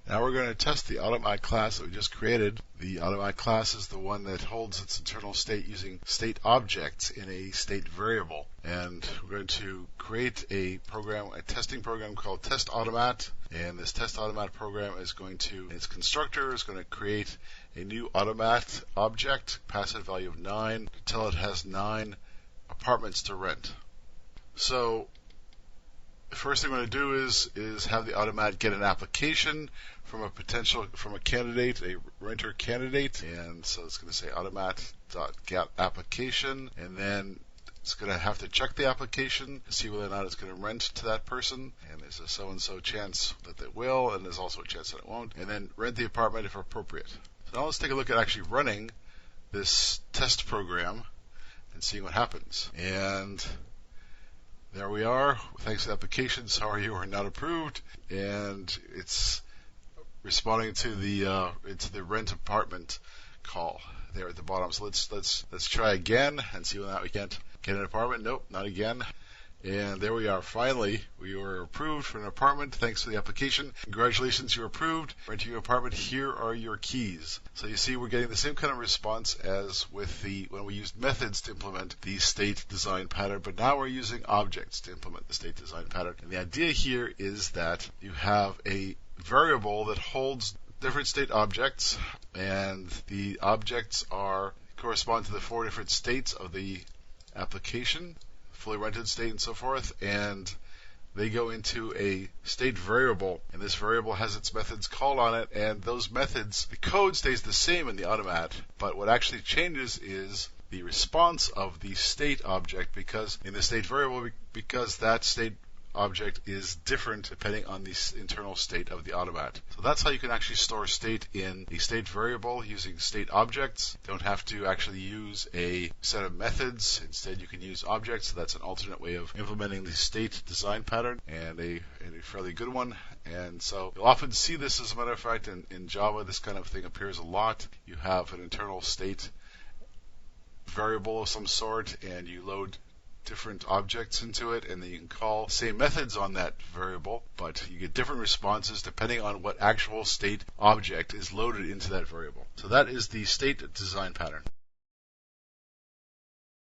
Now we're going to test the Automat class that we just created. The Automat class is the one that holds its internal state using state objects in a state variable. And we're going to create a program, a testing program called Test Automat. And this Test Automat program is going to, its constructor is going to create a new Automat object, pass it a value of 9, until it has 9 apartments to rent. So the first thing we're going to do is have the Automat get an application from a candidate, a renter candidate, and so it's going to say automat.get application, and then it's going to have to check the application to see whether or not it's going to rent to that person, and there's a so-and-so chance that it will, and there's also a chance that it won't, and then rent the apartment if appropriate. So now let's take a look at actually running this test program and seeing what happens. And there we are. Thanks to the application. Sorry you are not approved. And it's responding to the rent apartment call there at the bottom. So let's try again and see whether or not we can't get an apartment. Nope, not again. And there we are. Finally, we were approved for an apartment thanks to the application. Congratulations, you're approved. Renting your apartment. Here are your keys. So you see, we're getting the same kind of response as with when we used methods to implement the state design pattern, but now we're using objects to implement the state design pattern. And the idea here is that you have a variable that holds different state objects, and the objects correspond to the 4 different states of the application, fully rented state and so forth, and they go into a state variable, and this variable has its methods called on it, and those methods, the code stays the same in the Automat, but what actually changes is the response of the state object, because in the state variable, because that state object is different depending on the internal state of the Automat. So that's how you can actually store state in a state variable using state objects. Don't have to actually use a set of methods. Instead, you can use objects. So that's an alternate way of implementing the state design pattern, and a fairly good one. And so you'll often see this, as a matter of fact, in Java. This kind of thing appears a lot. You have an internal state variable of some sort, and you load different objects into it, and then you can call same methods on that variable, but you get different responses depending on what actual state object is loaded into that variable. So that is the state design pattern.